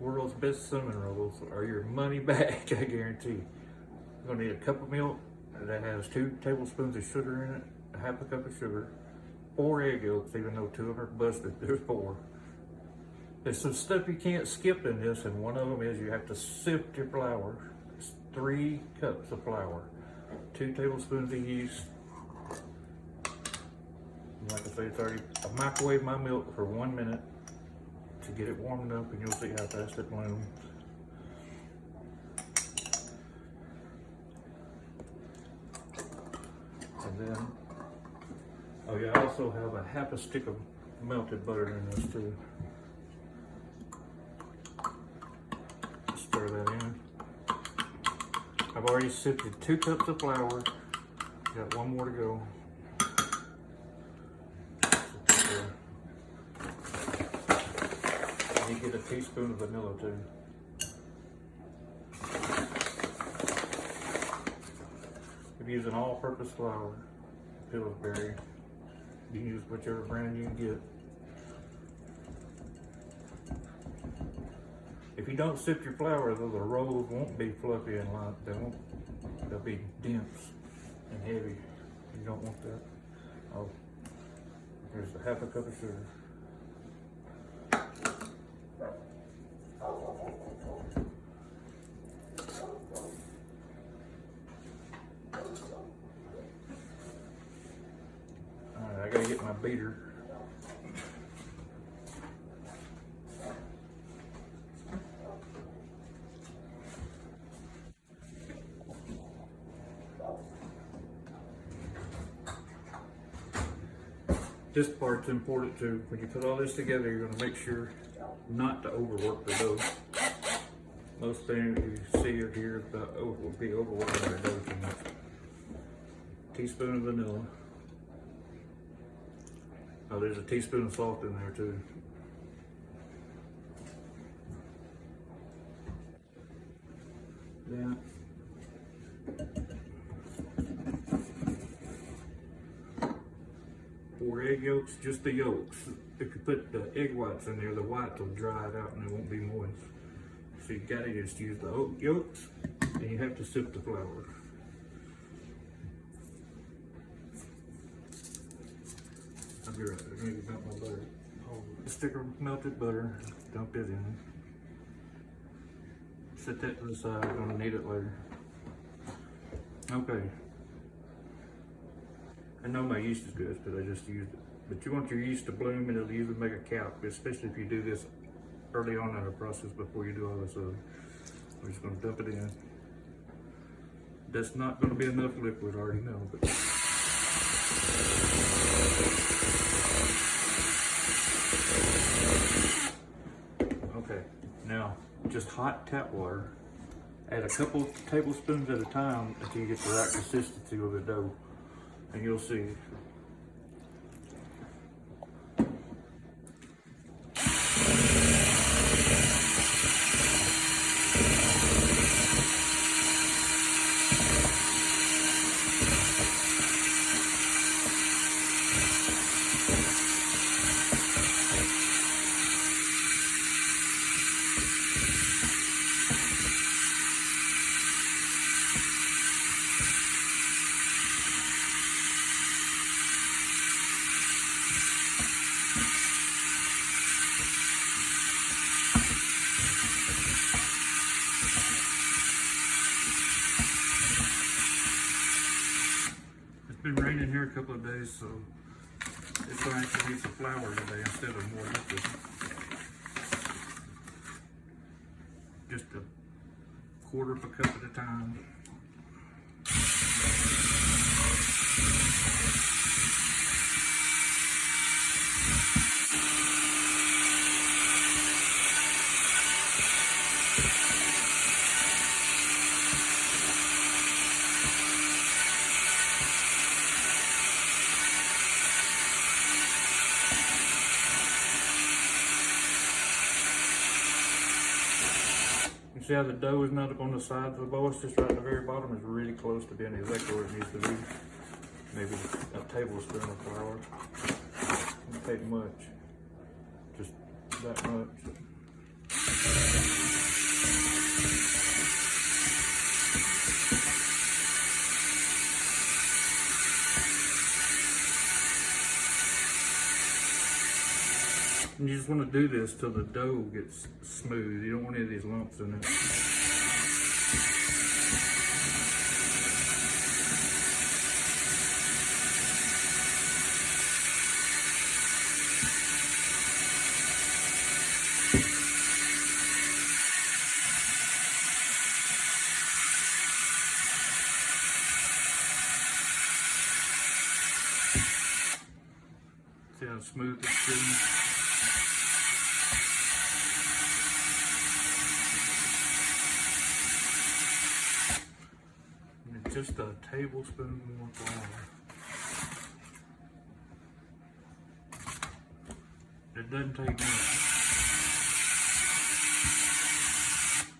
world's best cinnamon rolls are your money back, I guarantee. You're gonna need a cup of milk that has 2 tablespoons of sugar in it, a half a cup of sugar, 4 egg yolks, even though 2 of them are busted, there's 4. There's some stuff you can't skip in this, and one of them is you have to sift your flour. It's 3 cups of flour, 2 tablespoons of yeast. And like I say, it's already, I microwave my milk for 1 minute to get it warmed up, and you'll see how fast it blooms. And then, oh yeah, I also have a half a stick of melted butter in this too. Just stir that in. I've already sifted 2 cups of flour. Got 1 more to go. You get a teaspoon of vanilla too. I'm using all-purpose flour, Pillsbury. You can use whichever brand you can get. If you don't sift your flour, though, the rolls won't be fluffy and light. They'll be dense and heavy. You don't want that. Oh, here's a half a cup of sugar. I gotta get my beater. This part's important too. When you put all this together, you're gonna make sure not to overwork the dough. Most things you see or hear about will be overworking their dough too much. Teaspoon of vanilla. Oh, there's a teaspoon of salt in there too. Then 4 egg yolks, just the yolks. If you put the egg whites in there, the whites will dry it out and it won't be moist. So you gotta just use the oat yolks, and you have to sift the flour. I'll be right back. I need to dump my butter. A stick of melted butter, dump it in. Set that to the side, we're gonna need it later. Okay. I know my yeast is good because I just used it. But you want your yeast to bloom, and it'll usually make a cap, especially if you do this early on in the process before you do all this other. We're just gonna dump it in. That's not gonna be enough liquid, I already know, but. Okay, now just hot tap water. Add a couple tablespoons at a time until you get the right consistency of the dough, and you'll see. It's been raining here a couple of days, so it's going to actually use the flour today instead of more liquid. Just a quarter of a cup at a time. You see how the dough is not up on the sides of the bowl, it's just right at the very bottom. Is really close to being exactly where it needs to be. Maybe a tablespoon of flour. Don't take much, just that much. just want to do this till the dough gets smooth. You don't want any of these lumps in it. See how smooth it's getting? And just a tablespoon more flour. It doesn't take much.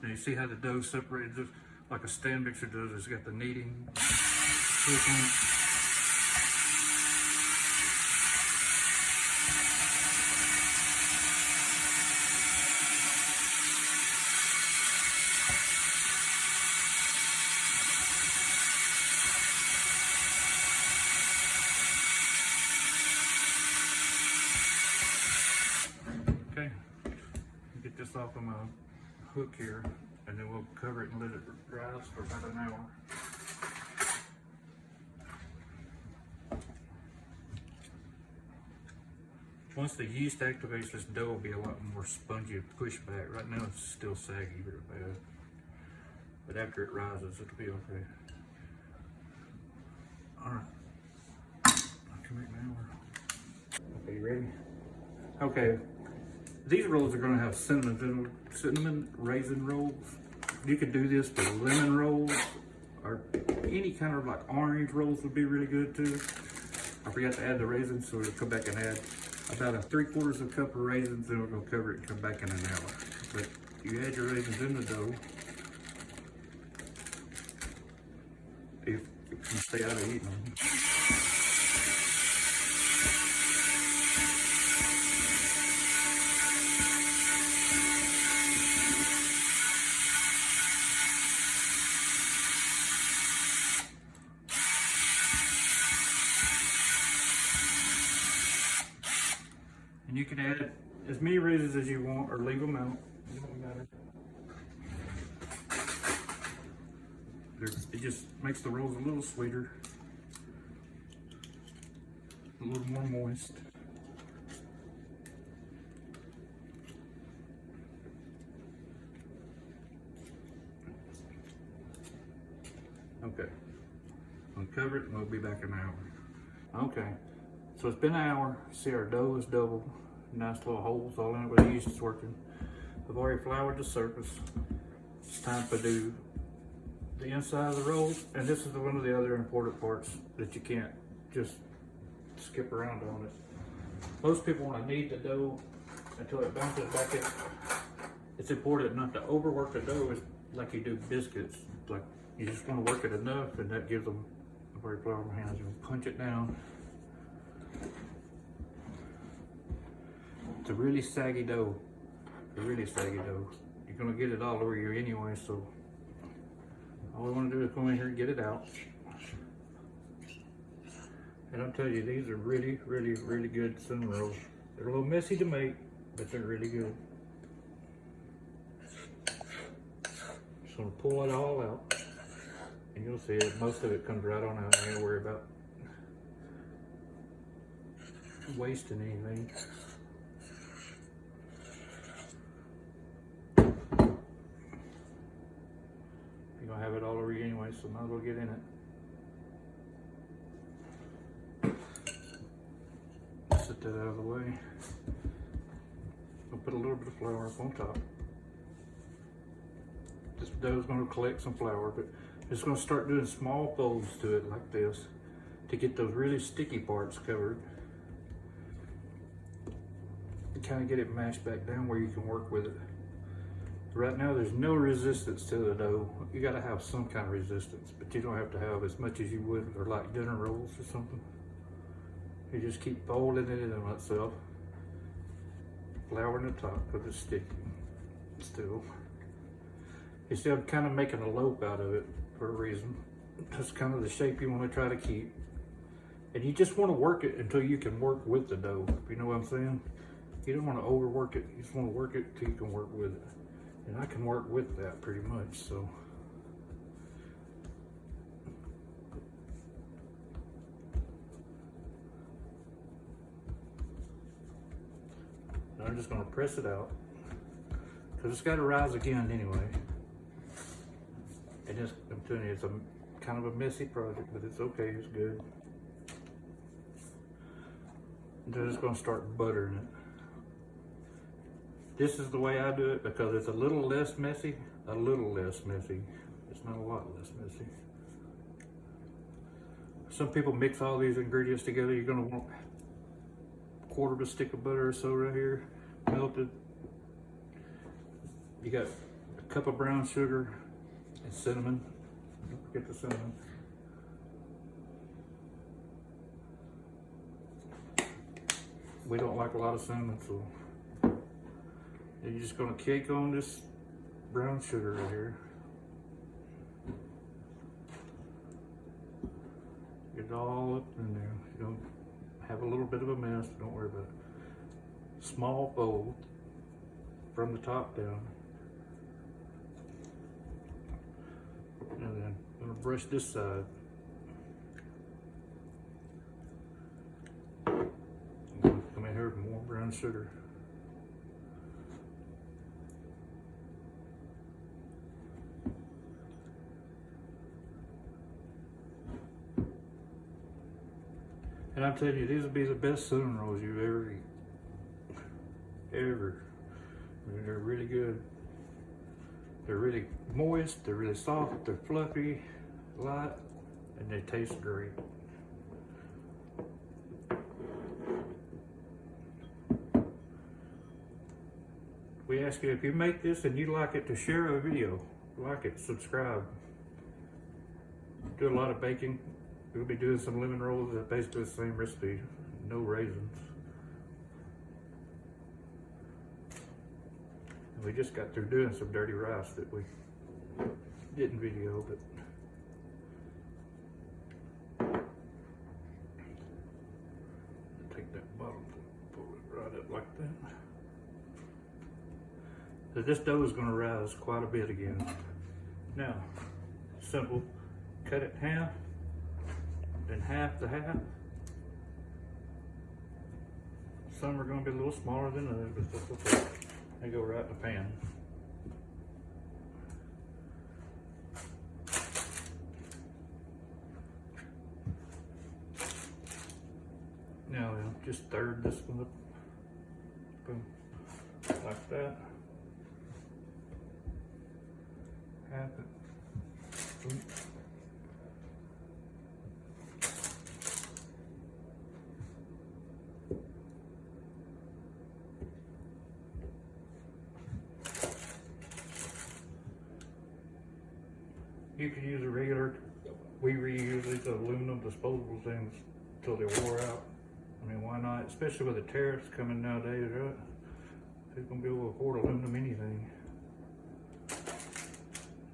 Now you see how the dough separated just like a stand mixer does. It's got the kneading hook on it. Okay, get this off of my hook here, and then we'll cover it and let it rise for about an hour. Once the yeast activates, this dough will be a lot more spongy and push back. Right now it's still saggy real bad, but after it rises, it'll be okay. All right, I'll come back now. Okay, you ready? Okay. These rolls are going to have cinnamon raisin rolls. You could do this with lemon rolls, or any kind of like orange rolls would be really good too. I forgot to add the raisins, so we'll come back and add about a 3/4 cup of raisins, and we're going to cover it and come back in an hour. But you add your raisins in the dough. If you stay out of eating them. And you can add as many raisins as you want or leave them out. It don't matter. It just makes the rolls a little sweeter, a little more moist. Okay, I'll cover it and we'll be back in an hour. Okay, so it's been an hour. See, our dough is doubled. Nice little holes all in it where the yeast is working. I've already floured the surface. It's time to do the inside of the roll, and this is one of the other important parts that you can't just skip around on it. Most people want to knead the dough until it bounces back in. It's important not to overwork the dough. It's like you do biscuits. Like you just want to work it enough, and that gives them a very pliable hands. You punch it down. It's a really saggy dough. You're gonna get it all over you anyway, so all we want to do is go in here and get it out. And I'll tell you, these are really good cinnamon rolls. They're a little messy to make, but they're really good. Just gonna pull it all out, and you'll see it. Most of it comes right on out. I ain't worry about wasting anything. You're gonna have it all over you anyway, so might as well get in it. Set that out of the way. I'll put a little bit of flour up on top. This dough is gonna collect some flour, but just gonna start doing small folds to it like this to get those really sticky parts covered. And kind of get it mashed back down where you can work with it. Right now, there's no resistance to the dough. You gotta have some kind of resistance, but you don't have to have as much as you would for like dinner rolls or something. You just keep folding it in on itself. Flouring the top because it's sticky still. You see, I'm kind of making a loaf out of it for a reason. That's kind of the shape you want to try to keep. And you just want to work it until you can work with the dough. You know what I'm saying? You don't want to overwork it. You just want to work it till you can work with it. And I can work with that pretty much, so. Now I'm just going to press it out, because it's got to rise again anyway. And just, I'm telling you, it's a kind of a messy project, but it's okay, it's good. I'm just going to start buttering it. This is the way I do it because it's a little less messy, a little less messy. It's not a lot less messy. Some people mix all these ingredients together. You're gonna want a quarter of a stick of butter or so right here, melted. You got a cup of brown sugar and cinnamon. Don't forget the cinnamon. We don't like a lot of cinnamon, so you're just gonna cake on this brown sugar right here. Get it all up in there. You don't have a little bit of a mess, don't worry about it. Small fold from the top down. And then I'm gonna brush this side. I'm gonna come in here with more brown sugar. And I'm telling you, these will be the best cinnamon rolls you've ever eaten. Ever. I mean, they're really good. They're really moist, they're really soft, they're fluffy, light, and they taste great. We ask you, if you make this and you like it, to share a video. Like it, subscribe. Do a lot of baking. We'll be doing some lemon rolls that basically the same recipe, no raisins. And we just got through doing some dirty rice that we didn't video, but take that bottom, pull it right up like that. So this dough is going to rise quite a bit again. Now, simple, cut it in half. Then half to half. Some are going to be a little smaller than others, but that's okay. They go right in the pan. Now then, just third this one up. Boom. Like that. Half it. Boom. You can use a regular, we reuse these aluminum disposable things until they wore out. I mean, why not? Especially with the tariffs coming nowadays, right? Who's gonna be able to afford aluminum anything?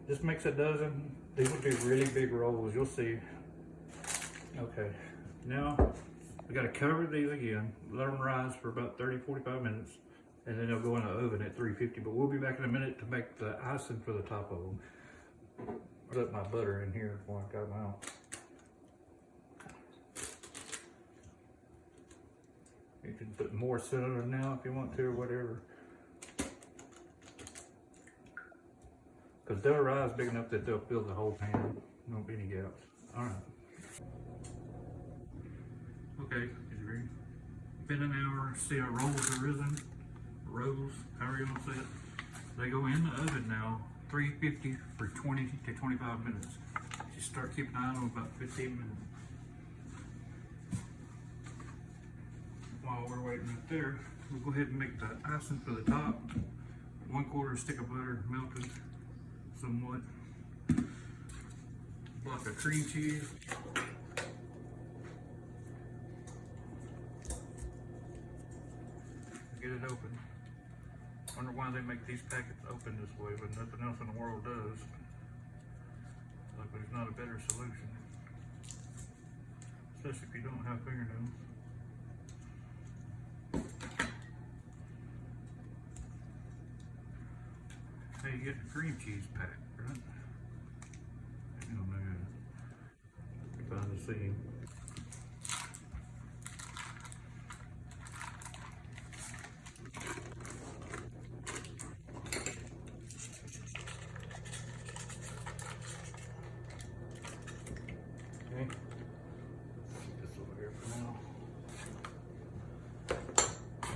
Just makes a dozen. These will be really big rolls, you'll see. Okay, now we gotta cover these again, let them rise for about 30-45 minutes, and then they'll go in the oven at 350, but we'll be back in a minute to make the icing for the top of them. Put my butter in here before I got them out. You can put more cinnamon now if you want to, or whatever. Because they'll rise big enough that they'll fill the whole pan. Won't be any gaps. Alright. Okay, is it ready? Been an hour, see our rolls are risen. Rolls, however you want to say it. They go in the oven now. 350 for 20 to 25 minutes. Just start keeping an eye on them about 15 minutes. While we're waiting right there, we'll go ahead and make the icing for the top. 1/4 stick of butter melted somewhat. Block of cream cheese. Get it open. Wonder why they make these packets open this way, but nothing else in the world does. Like there's not a better solution. Especially if you don't have fingernails. Hey, you get the cream cheese pack, right? I don't know. Find the seam. Okay. Put this over here for now.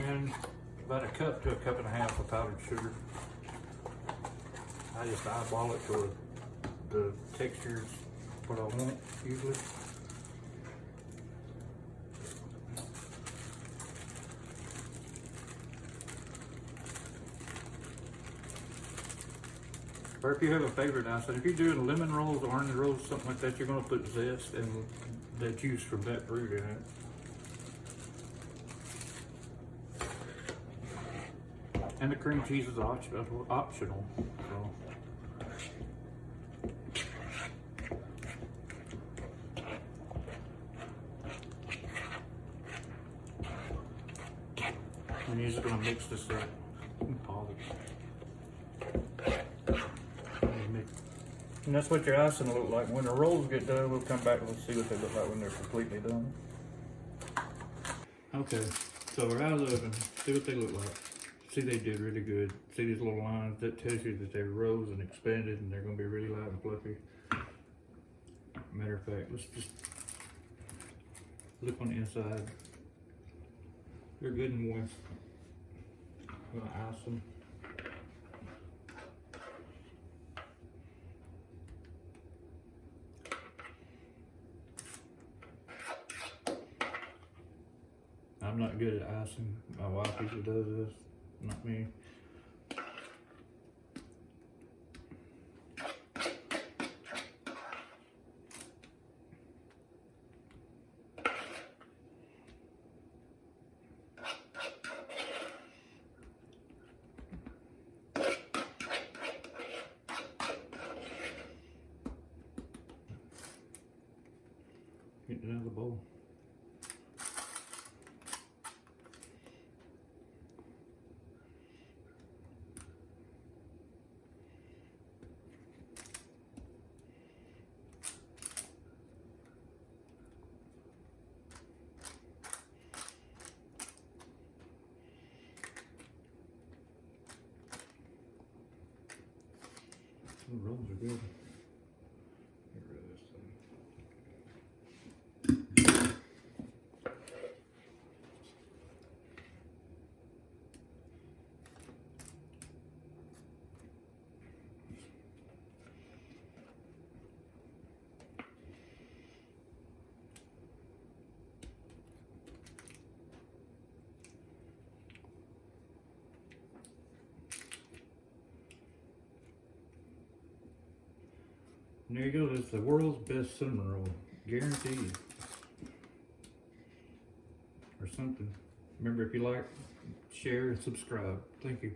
And about a cup to a cup and a half of powdered sugar. I just eyeball it for the textures what I want usually. Or if you have a favorite icing, if you're doing lemon rolls, orange rolls, something like that, you're gonna put zest and the juice from that fruit in it. And the cream cheese is optional, so. And you're just gonna mix this up. And that's what your icing will look like. When the rolls get done, we'll come back and we'll see what they look like when they're completely done. Okay, so we're out of the oven. See what they look like. See, they did really good. See these little lines? That tells you that they rose and expanded and they're gonna be really light and fluffy. Matter of fact, let's just look on the inside. They're good and moist. I'm gonna ice them. I'm not good at icing. My wife usually does this, not me. Get it out of the bowl. The rolls are good. Get rid of this thing. And there you go, that's the world's best cinnamon roll, guaranteed. Or something. Remember, if you like, share, and subscribe. Thank you.